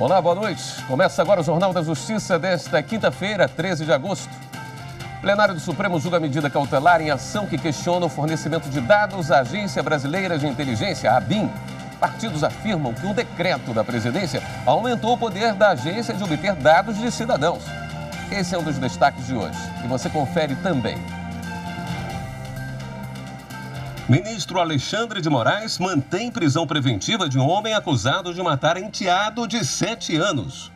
Olá, boa noite. Começa agora o Jornal da Justiça desta quinta-feira, 13 de agosto. O plenário do Supremo julga a medida cautelar em ação que questiona o fornecimento de dados à Agência Brasileira de Inteligência, a ABIN. Partidos afirmam que um decreto da presidência aumentou o poder da agência de obter dados de cidadãos. Esse é um dos destaques de hoje e você confere também. Ministro Alexandre de Moraes mantém prisão preventiva de um homem acusado de matar enteado de 7 anos.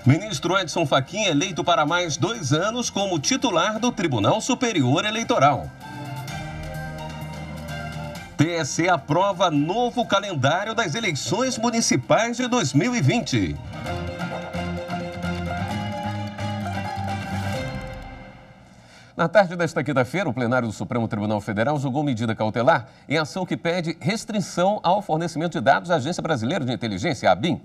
Ministro Edson Fachin eleito para mais 2 anos como titular do Tribunal Superior Eleitoral. TSE aprova novo calendário das eleições municipais de 2020. Na tarde desta quinta-feira, o plenário do Supremo Tribunal Federal julgou medida cautelar em ação que pede restrição ao fornecimento de dados à Agência Brasileira de Inteligência, a ABIN.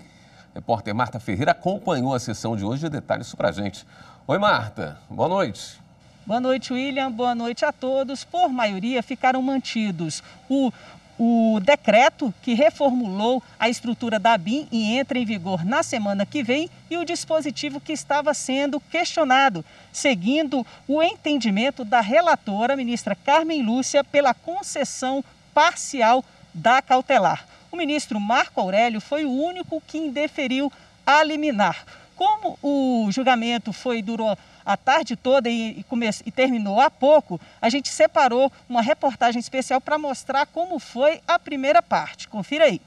A repórter Marta Ferreira acompanhou a sessão de hoje e detalha isso pra gente. Oi, Marta. Boa noite. Boa noite, William. Boa noite a todos. Por maioria, ficaram mantidos o decreto que reformulou a estrutura da ABIN e entra em vigor na semana que vem e o dispositivo que estava sendo questionado, seguindo o entendimento da relatora, ministra Carmen Lúcia, pela concessão parcial da cautelar. O ministro Marco Aurélio foi o único que indeferiu a liminar. Como o julgamento durou a tarde toda e terminou há pouco, a gente separou uma reportagem especial para mostrar como foi a primeira parte. Confira aí.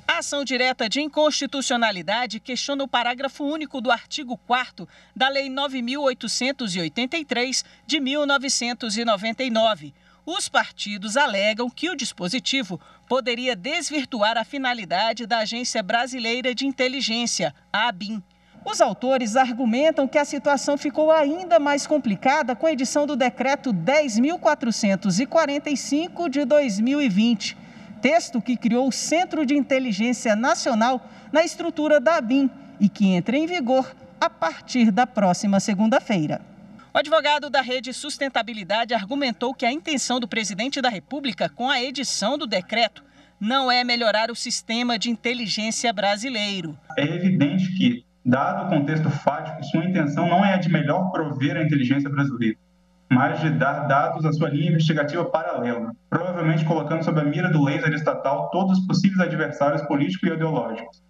A ação direta de inconstitucionalidade questiona o parágrafo único do artigo 4º da Lei 9.883, de 1999. Os partidos alegam que o dispositivo poderia desvirtuar a finalidade da Agência Brasileira de Inteligência, a ABIN. Os autores argumentam que a situação ficou ainda mais complicada com a edição do Decreto 10.445 de 2020, texto que criou o Centro de Inteligência Nacional na estrutura da ABIN e que entra em vigor a partir da próxima segunda-feira. O advogado da Rede Sustentabilidade argumentou que a intenção do presidente da República com a edição do decreto não é melhorar o sistema de inteligência brasileiro. É evidente que, dado o contexto fático, sua intenção não é a de melhor prover a inteligência brasileira, mas de dar dados à sua linha investigativa paralela, provavelmente colocando sob a mira do laser estatal todos os possíveis adversários políticos e ideológicos.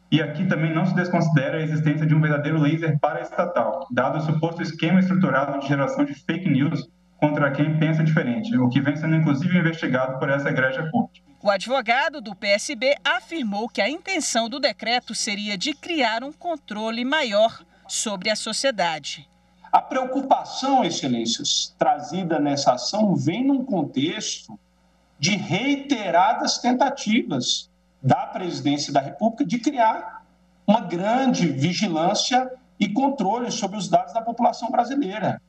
E aqui também não se desconsidera a existência de um verdadeiro laser paraestatal, dado o suposto esquema estruturado de geração de fake news contra quem pensa diferente, o que vem sendo inclusive investigado por essa egrégia corte. O advogado do PSB afirmou que a intenção do decreto seria de criar um controle maior sobre a sociedade. A preocupação, excelências, trazida nessa ação vem num contexto de reiteradas tentativas da presidência da República de criar uma grande vigilância e controle sobre os dados da população brasileira.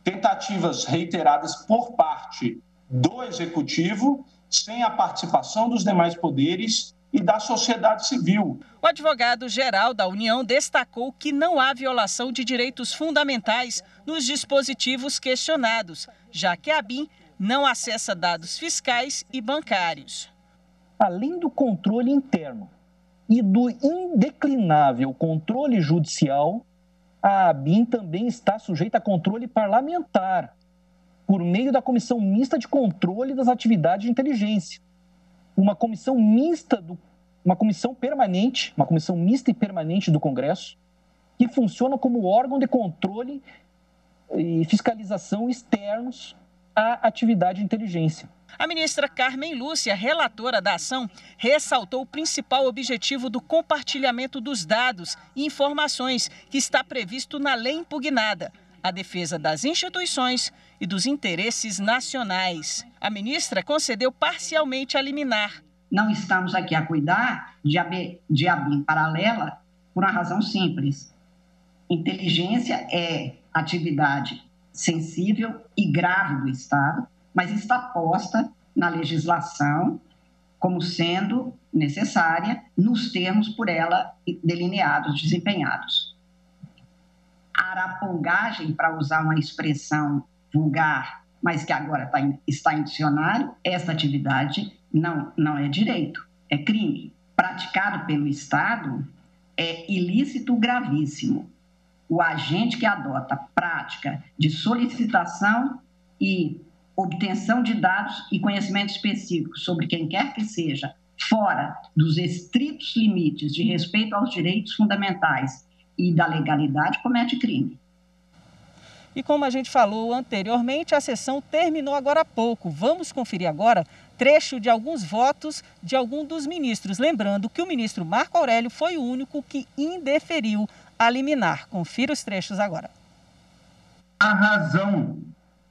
Tentativas reiteradas por parte do Executivo, sem a participação dos demais poderes e da sociedade civil. O advogado-geral da União destacou que não há violação de direitos fundamentais nos dispositivos questionados, já que a ABIN não acessa dados fiscais e bancários. Além do controle interno e do indeclinável controle judicial, a ABIN também está sujeita a controle parlamentar, por meio da Comissão Mista de Controle das Atividades de Inteligência. Uma comissão mista, uma comissão mista e permanente do Congresso, que funciona como órgão de controle e fiscalização externos à atividade de inteligência. A ministra Carmen Lúcia, relatora da ação, ressaltou o principal objetivo do compartilhamento dos dados e informações que está previsto na lei impugnada: a defesa das instituições e dos interesses nacionais. A ministra concedeu parcialmente a liminar. Não estamos aqui a cuidar de ABIN paralela por uma razão simples. Inteligência é atividade sensível e grave do Estado, mas está posta na legislação como sendo necessária nos termos por ela delineados, desempenhados. A arapongagem, para usar uma expressão vulgar, mas que agora está em dicionário, essa atividade não é direito, é crime. praticado pelo Estado é ilícito gravíssimo. O agente que adota prática de solicitação e obtenção de dados e conhecimentos específicos sobre quem quer que seja, fora dos estritos limites de respeito aos direitos fundamentais e da legalidade, comete crime. E como a gente falou anteriormente, a sessão terminou agora há pouco. Vamos conferir agora trecho de alguns votos de algum dos ministros. Lembrando que o ministro Marco Aurélio foi o único que indeferiu a liminar. Confira os trechos agora. A razão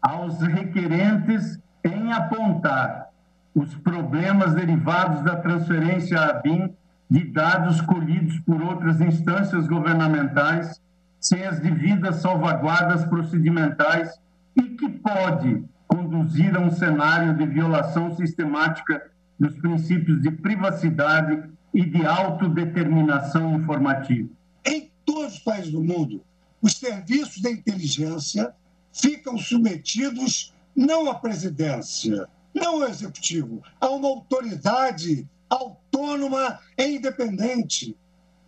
aos requerentes em apontar os problemas derivados da transferência à ABIN de dados colhidos por outras instâncias governamentais sem as devidas salvaguardas procedimentais e que pode conduzir a um cenário de violação sistemática dos princípios de privacidade e de autodeterminação informativa. Em todos os países do mundo, os serviços de inteligência ficam submetidos não à presidência, não ao executivo, a uma autoridade autônoma e independente.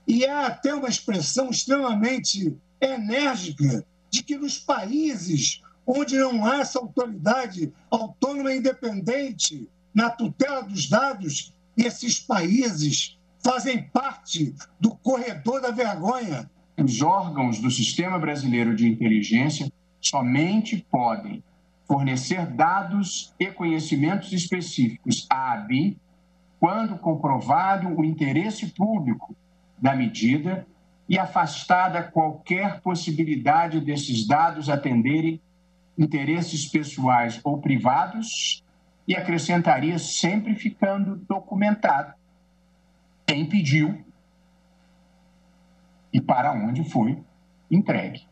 E há até uma expressão extremamente enérgica de que nos países onde não há essa autoridade autônoma e independente na tutela dos dados, esses países fazem parte do corredor da vergonha. Os órgãos do Sistema Brasileiro de Inteligência somente podem fornecer dados e conhecimentos específicos à ABIN quando comprovado o interesse público da medida e afastada qualquer possibilidade desses dados atenderem interesses pessoais ou privados, e acrescentaria sempre ficando documentado quem pediu e para onde foi entregue.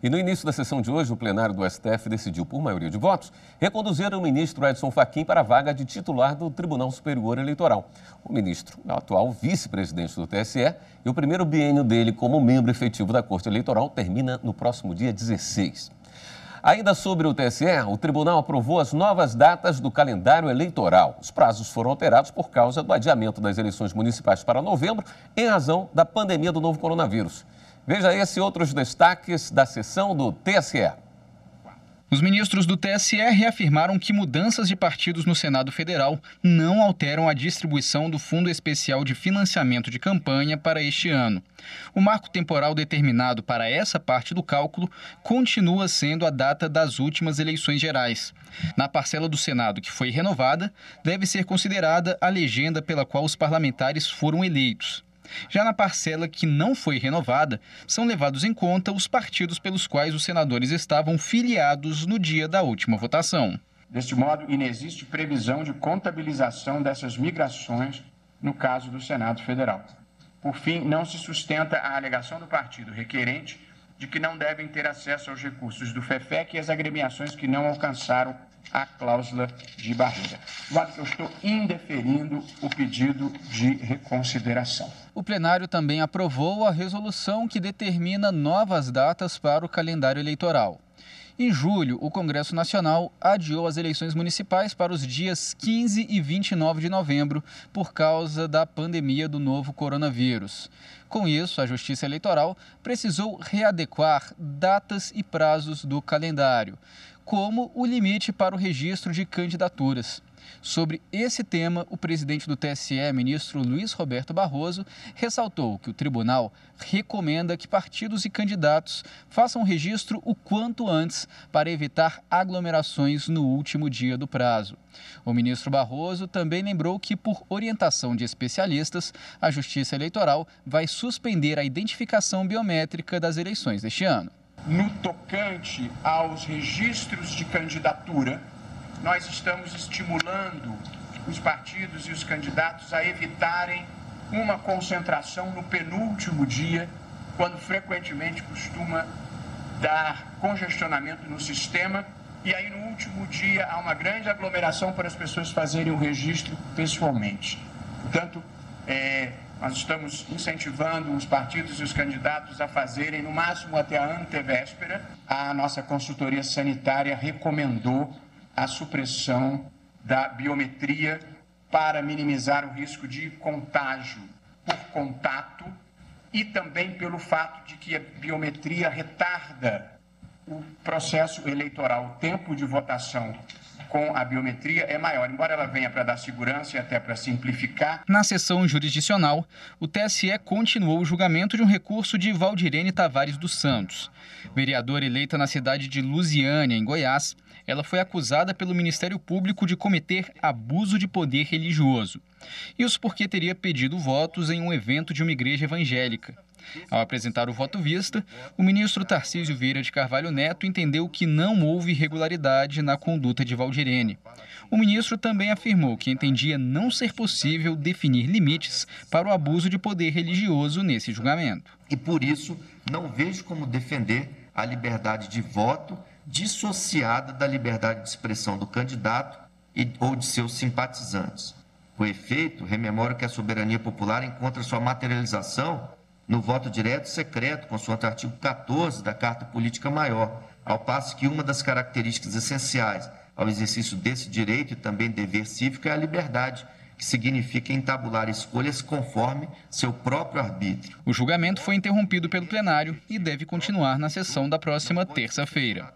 E no início da sessão de hoje, o plenário do STF decidiu, por maioria de votos, reconduzir o ministro Edson Fachin para a vaga de titular do Tribunal Superior Eleitoral. O ministro é o atual vice-presidente do TSE e o primeiro biênio dele como membro efetivo da Corte Eleitoral termina no próximo dia 16. Ainda sobre o TSE, o tribunal aprovou as novas datas do calendário eleitoral. Os prazos foram alterados por causa do adiamento das eleições municipais para novembro, em razão da pandemia do novo coronavírus. Veja esse e outros destaques da sessão do TSE. Os ministros do TSE reafirmaram que mudanças de partidos no Senado Federal não alteram a distribuição do Fundo Especial de Financiamento de Campanha para este ano. O marco temporal determinado para essa parte do cálculo continua sendo a data das últimas eleições gerais. Na parcela do Senado que foi renovada, deve ser considerada a legenda pela qual os parlamentares foram eleitos. Já na parcela que não foi renovada, são levados em conta os partidos pelos quais os senadores estavam filiados no dia da última votação. Deste modo, inexiste previsão de contabilização dessas migrações no caso do Senado Federal. Por fim, não se sustenta a alegação do partido requerente de que não devem ter acesso aos recursos do FEFEC e as agremiações que não alcançaram a cláusula de barreira. De modo que eu estou indeferindo o pedido de reconsideração. O plenário também aprovou a resolução que determina novas datas para o calendário eleitoral. Em julho, o Congresso Nacional adiou as eleições municipais para os dias 15 e 29 de novembro por causa da pandemia do novo coronavírus. Com isso, a Justiça Eleitoral precisou readequar datas e prazos do calendário, como o limite para o registro de candidaturas. Sobre esse tema, o presidente do TSE, ministro Luiz Roberto Barroso, ressaltou que o tribunal recomenda que partidos e candidatos façam o registro o quanto antes para evitar aglomerações no último dia do prazo. O ministro Barroso também lembrou que, por orientação de especialistas, a Justiça Eleitoral vai suspender a identificação biométrica das eleições deste ano. No tocante aos registros de candidatura, nós estamos estimulando os partidos e os candidatos a evitarem uma concentração no penúltimo dia, quando frequentemente costuma dar congestionamento no sistema, e aí no último dia há uma grande aglomeração para as pessoas fazerem o registro pessoalmente. Portanto, nós estamos incentivando os partidos e os candidatos a fazerem, no máximo até a antevéspera. A nossa consultoria sanitária recomendou a supressão da biometria para minimizar o risco de contágio por contato e também pelo fato de que a biometria retarda o processo eleitoral. O tempo de votação com a biometria é maior, embora ela venha para dar segurança e até para simplificar. Na sessão jurisdicional, o TSE continuou o julgamento de um recurso de Valdirene Tavares dos Santos. Vereadora eleita na cidade de Lusiânia, em Goiás, ela foi acusada pelo Ministério Público de cometer abuso de poder religioso. Isso porque teria pedido votos em um evento de uma igreja evangélica. Ao apresentar o voto vista, o ministro Tarcísio Vieira de Carvalho Neto entendeu que não houve irregularidade na conduta de Valdirene. O ministro também afirmou que entendia não ser possível definir limites para o abuso de poder religioso nesse julgamento. E por isso não vejo como defender a liberdade de voto dissociada da liberdade de expressão do candidato ou de seus simpatizantes. Com efeito, rememoro que a soberania popular encontra sua materialização no voto direto e secreto, consoante o artigo 14 da Carta Política Maior, ao passo que uma das características essenciais ao exercício desse direito e também dever cívico é a liberdade, que significa entabular escolhas conforme seu próprio arbítrio. O julgamento foi interrompido pelo plenário e deve continuar na sessão da próxima terça-feira.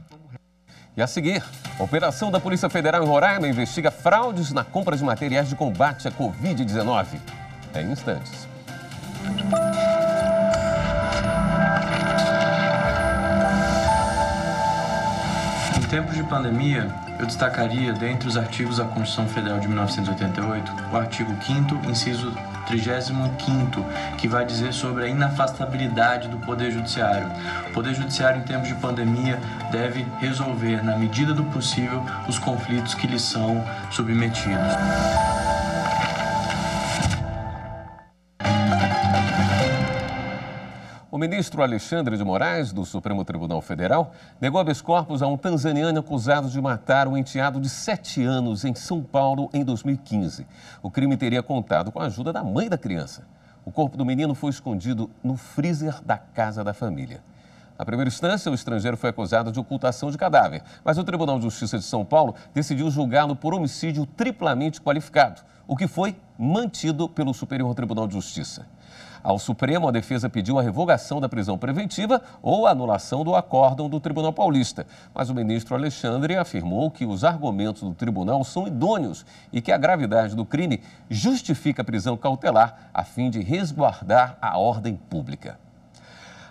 E a seguir, a operação da Polícia Federal em Roraima investiga fraudes na compra de materiais de combate à Covid-19. Em instantes. Em tempos de pandemia, eu destacaria, dentre os artigos da Constituição Federal de 1988, o artigo 5º, inciso 35º, que vai dizer sobre a inafastabilidade do Poder Judiciário. O Poder Judiciário, em tempos de pandemia, deve resolver, na medida do possível, os conflitos que lhes são submetidos. O ministro Alexandre de Moraes, do Supremo Tribunal Federal, negou habeas corpus a um tanzaniano acusado de matar um enteado de 7 anos em São Paulo em 2015. O crime teria contado com a ajuda da mãe da criança. O corpo do menino foi escondido no freezer da casa da família. Na primeira instância, o estrangeiro foi acusado de ocultação de cadáver, mas o Tribunal de Justiça de São Paulo decidiu julgá-lo por homicídio triplamente qualificado, o que foi mantido pelo Superior Tribunal de Justiça. Ao Supremo, a defesa pediu a revogação da prisão preventiva ou a anulação do acórdão do Tribunal Paulista. Mas o ministro Alexandre afirmou que os argumentos do tribunal são idôneos e que a gravidade do crime justifica a prisão cautelar a fim de resguardar a ordem pública.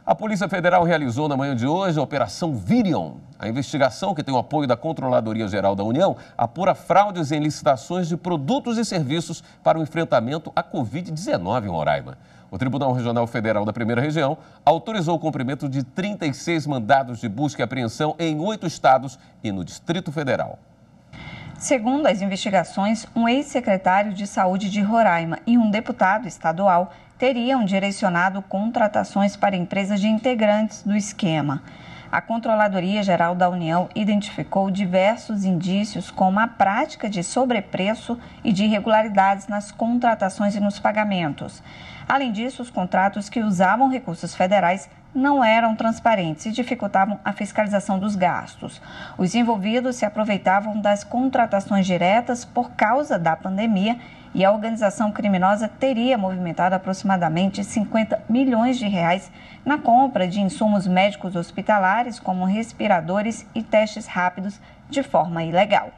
A Polícia Federal realizou na manhã de hoje a Operação Virion. A investigação, que tem o apoio da Controladoria Geral da União, apura fraudes em licitações de produtos e serviços para o enfrentamento à Covid-19 em Roraima. O Tribunal Regional Federal da Primeira Região autorizou o cumprimento de 36 mandados de busca e apreensão em 8 estados e no Distrito Federal. Segundo as investigações, um ex-secretário de Saúde de Roraima e um deputado estadual teriam direcionado contratações para empresas de integrantes do esquema. A Controladoria Geral da União identificou diversos indícios como a prática de sobrepreço e de irregularidades nas contratações e nos pagamentos. Além disso, os contratos que usavam recursos federais não eram transparentes e dificultavam a fiscalização dos gastos. Os envolvidos se aproveitavam das contratações diretas por causa da pandemia e a organização criminosa teria movimentado aproximadamente 50 milhões de reais na compra de insumos médicos hospitalares, como respiradores e testes rápidos, de forma ilegal.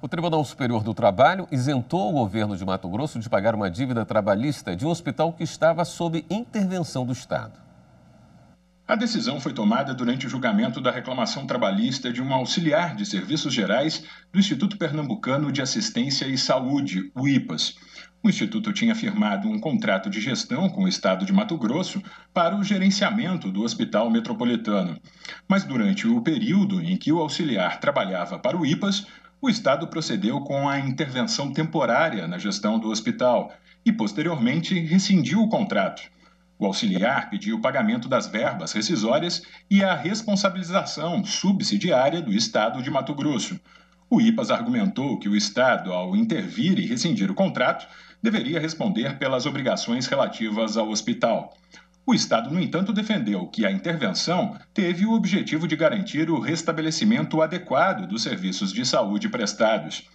O Tribunal Superior do Trabalho isentou o governo de Mato Grosso de pagar uma dívida trabalhista de um hospital que estava sob intervenção do Estado. A decisão foi tomada durante o julgamento da reclamação trabalhista de um auxiliar de serviços gerais do Instituto Pernambucano de Assistência e Saúde, o IPAS. O Instituto tinha firmado um contrato de gestão com o Estado de Mato Grosso para o gerenciamento do Hospital Metropolitano. Mas durante o período em que o auxiliar trabalhava para o IPAS, o Estado procedeu com a intervenção temporária na gestão do hospital e, posteriormente, rescindiu o contrato. O auxiliar pediu o pagamento das verbas rescisórias e a responsabilização subsidiária do Estado de Mato Grosso. O IPAS argumentou que o Estado, ao intervir e rescindir o contrato, deveria responder pelas obrigações relativas ao hospital. O Estado, no entanto, defendeu que a intervenção teve o objetivo de garantir o restabelecimento adequado dos serviços de saúde prestados.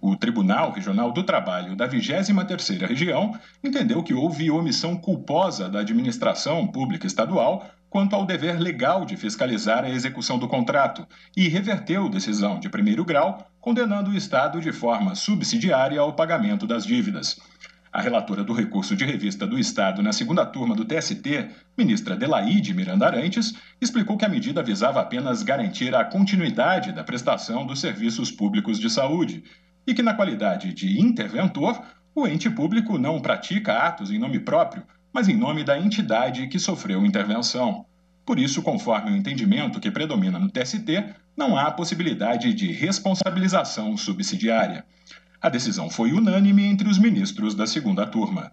O Tribunal Regional do Trabalho da 23ª Região entendeu que houve omissão culposa da administração pública estadual quanto ao dever legal de fiscalizar a execução do contrato e reverteu decisão de primeiro grau, condenando o Estado de forma subsidiária ao pagamento das dívidas. A relatora do recurso de revista do Estado na segunda turma do TST, ministra Adelaide Miranda Arantes, explicou que a medida visava apenas garantir a continuidade da prestação dos serviços públicos de saúde e que, na qualidade de interventor, o ente público não pratica atos em nome próprio, mas em nome da entidade que sofreu intervenção. Por isso, conforme o entendimento que predomina no TST, não há possibilidade de responsabilização subsidiária. A decisão foi unânime entre os ministros da segunda turma.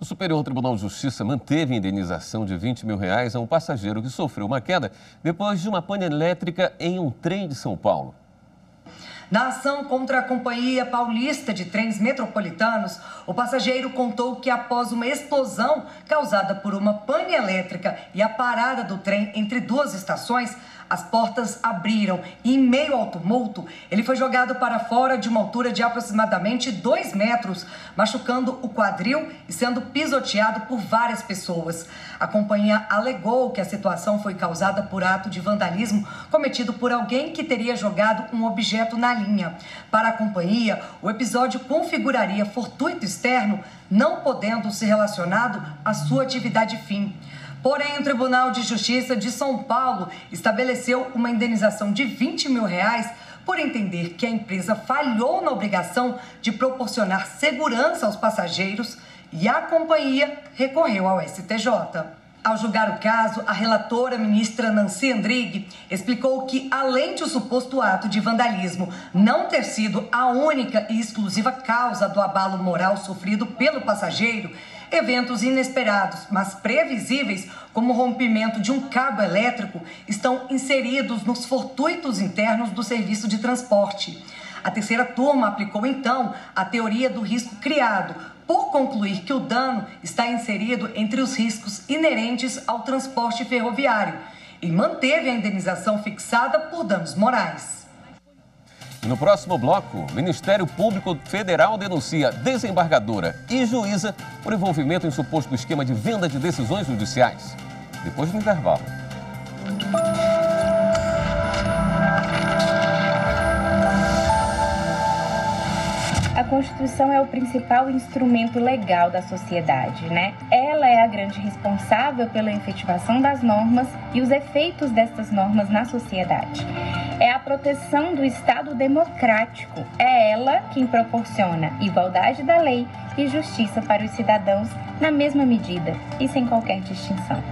O Superior Tribunal de Justiça manteve a indenização de R$20 mil a um passageiro que sofreu uma queda depois de uma pane elétrica em um trem de São Paulo. Na ação contra a Companhia Paulista de Trens Metropolitanos, o passageiro contou que após uma explosão causada por uma pane elétrica e a parada do trem entre duas estações, as portas abriram e, em meio ao tumulto, ele foi jogado para fora de uma altura de aproximadamente 2 metros, machucando o quadril e sendo pisoteado por várias pessoas. A companhia alegou que a situação foi causada por ato de vandalismo cometido por alguém que teria jogado um objeto na linha. Para a companhia, o episódio configuraria fortuito externo, não podendo ser relacionado à sua atividade fim. Porém, o Tribunal de Justiça de São Paulo estabeleceu uma indenização de R$20 mil por entender que a empresa falhou na obrigação de proporcionar segurança aos passageiros e a companhia recorreu ao STJ. Ao julgar o caso, a relatora ministra Nancy Andrighi explicou que, além de o suposto ato de vandalismo não ter sido a única e exclusiva causa do abalo moral sofrido pelo passageiro, eventos inesperados, mas previsíveis, como o rompimento de um cabo elétrico, estão inseridos nos fortuitos internos do serviço de transporte. A terceira turma aplicou, então, a teoria do risco criado, por concluir que o dano está inserido entre os riscos inerentes ao transporte ferroviário e manteve a indenização fixada por danos morais. No próximo bloco, o Ministério Público Federal denuncia desembargadora e juíza por envolvimento em suposto esquema de venda de decisões judiciais. Depois do intervalo. A Constituição é o principal instrumento legal da sociedade, né? Ela é a grande responsável pela efetivação das normas e os efeitos destas normas na sociedade. É a proteção do Estado democrático. É ela quem proporciona igualdade da lei e justiça para os cidadãos na mesma medida e sem qualquer distinção.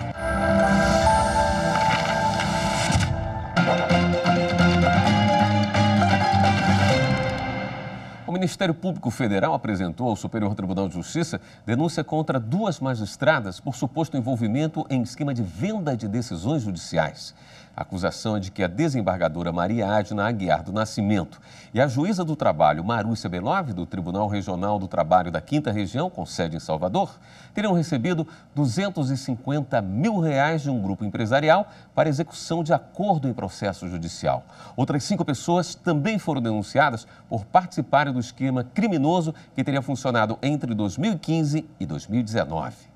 O Ministério Público Federal apresentou ao Superior Tribunal de Justiça denúncia contra 2 magistradas por suposto envolvimento em esquema de venda de decisões judiciais. A acusação é de que a desembargadora Maria Adna Aguiar do Nascimento e a juíza do trabalho Marúcia Belov, do Tribunal Regional do Trabalho da 5ª Região, com sede em Salvador, teriam recebido R$250 mil de um grupo empresarial para execução de acordo em processo judicial. Outras 5 pessoas também foram denunciadas por participarem do esquema criminoso que teria funcionado entre 2015 e 2019.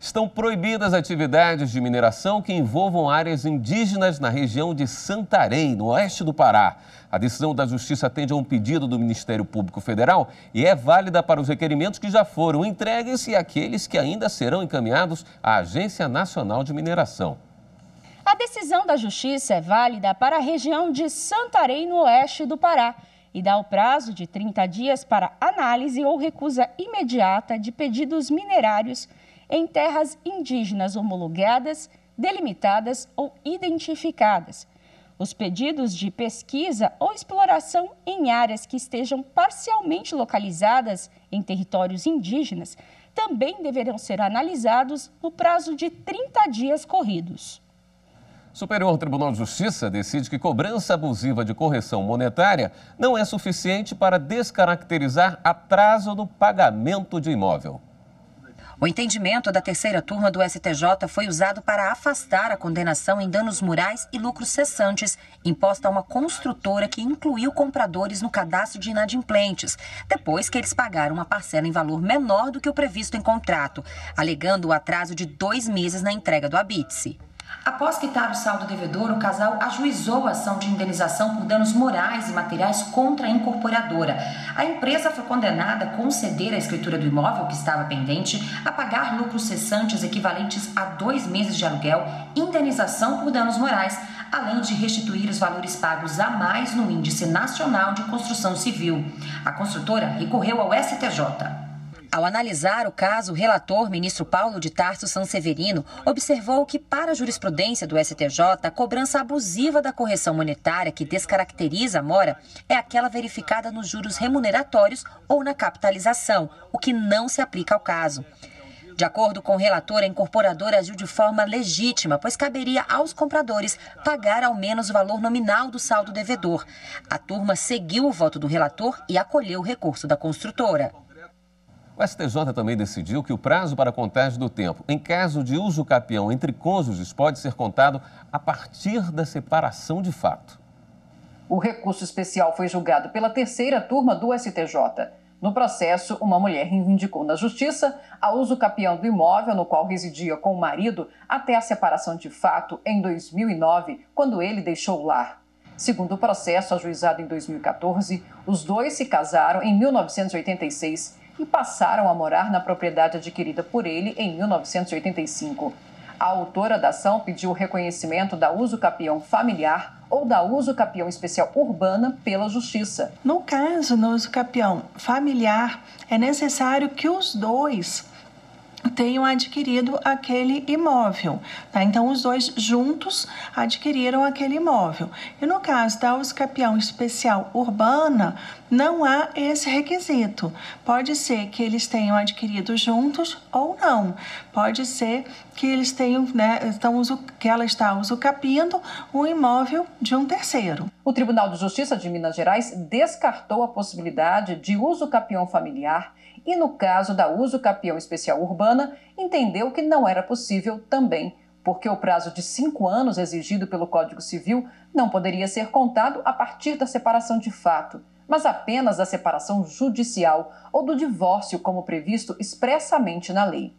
Estão proibidas atividades de mineração que envolvam áreas indígenas na região de Santarém, no oeste do Pará. A decisão da Justiça atende a um pedido do Ministério Público Federal e é válida para os requerimentos que já foram entregues e aqueles que ainda serão encaminhados à Agência Nacional de Mineração. A decisão da Justiça é válida para a região de Santarém, no oeste do Pará, e dá o prazo de 30 dias para análise ou recusa imediata de pedidos minerários em terras indígenas homologadas, delimitadas ou identificadas. Os pedidos de pesquisa ou exploração em áreas que estejam parcialmente localizadas em territórios indígenas também deverão ser analisados no prazo de 30 dias corridos. O Superior Tribunal de Justiça decide que cobrança abusiva de correção monetária não é suficiente para descaracterizar atraso no pagamento de imóvel. O entendimento da terceira turma do STJ foi usado para afastar a condenação em danos morais e lucros cessantes, imposta a uma construtora que incluiu compradores no cadastro de inadimplentes, depois que eles pagaram uma parcela em valor menor do que o previsto em contrato, alegando o atraso de 2 meses na entrega do habite-se. Após quitar o saldo devedor, o casal ajuizou a ação de indenização por danos morais e materiais contra a incorporadora. A empresa foi condenada a conceder a escritura do imóvel que estava pendente, a pagar lucros cessantes equivalentes a 2 meses de aluguel, indenização por danos morais, além de restituir os valores pagos a mais no Índice Nacional de Construção Civil. A construtora recorreu ao STJ. Ao analisar o caso, o relator, ministro Paulo de Tarso Sanseverino, observou que, para a jurisprudência do STJ, a cobrança abusiva da correção monetária que descaracteriza a mora é aquela verificada nos juros remuneratórios ou na capitalização, o que não se aplica ao caso. De acordo com o relator, a incorporadora agiu de forma legítima, pois caberia aos compradores pagar ao menos o valor nominal do saldo devedor. A turma seguiu o voto do relator e acolheu o recurso da construtora. O STJ também decidiu que o prazo para a contagem do tempo, em caso de uso capião entre cônjuges, pode ser contado a partir da separação de fato. O recurso especial foi julgado pela terceira turma do STJ. No processo, uma mulher reivindicou na justiça a uso capião do imóvel no qual residia com o marido até a separação de fato em 2009, quando ele deixou o lar. Segundo o processo, ajuizado em 2014, os dois se casaram em 1986 e passaram a morar na propriedade adquirida por ele em 1985. A autora da ação pediu o reconhecimento da uso capião familiar ou da uso capião especial urbana pela Justiça. No caso, no uso capião familiar, é necessário que os dois tenham adquirido aquele imóvel, tá? Então, os dois juntos adquiriram aquele imóvel. E no caso da uso capião especial urbana, não há esse requisito. Pode ser que eles tenham adquirido juntos ou não. Pode ser que eles tenham, que ela está usucapiando um imóvel de um terceiro. O Tribunal de Justiça de Minas Gerais descartou a possibilidade de uso capião familiar e, no caso da uso capião especial urbana, entendeu que não era possível também, porque o prazo de 5 anos exigido pelo Código Civil não poderia ser contado a partir da separação de fato, mas apenas da separação judicial ou do divórcio, como previsto expressamente na lei.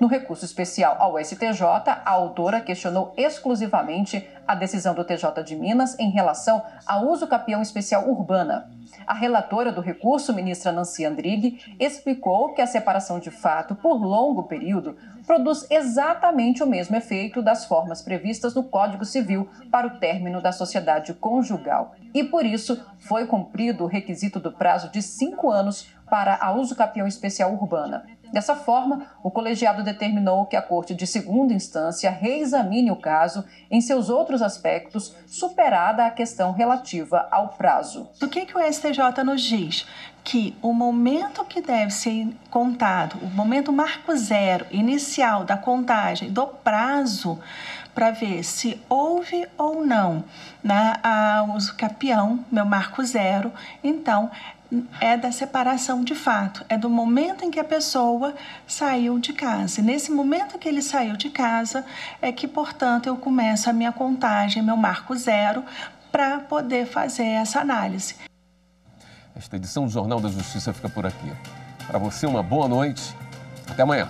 No recurso especial ao STJ, a autora questionou exclusivamente a decisão do TJ de Minas em relação ao uso capião especial urbana. A relatora do recurso, ministra Nancy Andrighi, explicou que a separação de fato por longo período produz exatamente o mesmo efeito das formas previstas no Código Civil para o término da sociedade conjugal. E, por isso, foi cumprido o requisito do prazo de 5 anos para a uso capião especial urbana. Dessa forma, o colegiado determinou que a Corte de Segunda Instância reexamine o caso em seus outros aspectos, superada a questão relativa ao prazo. O que o STJ nos diz? Que o momento que deve ser contado, o momento marco zero inicial da contagem do prazo, para ver se houve ou não a uso capião, meu marco zero, então é da separação de fato, é do momento em que a pessoa saiu de casa. E nesse momento que ele saiu de casa é que, portanto, eu começo a minha contagem, meu marco zero, para poder fazer essa análise. Esta edição do Jornal da Justiça fica por aqui. Para você, uma boa noite. Até amanhã.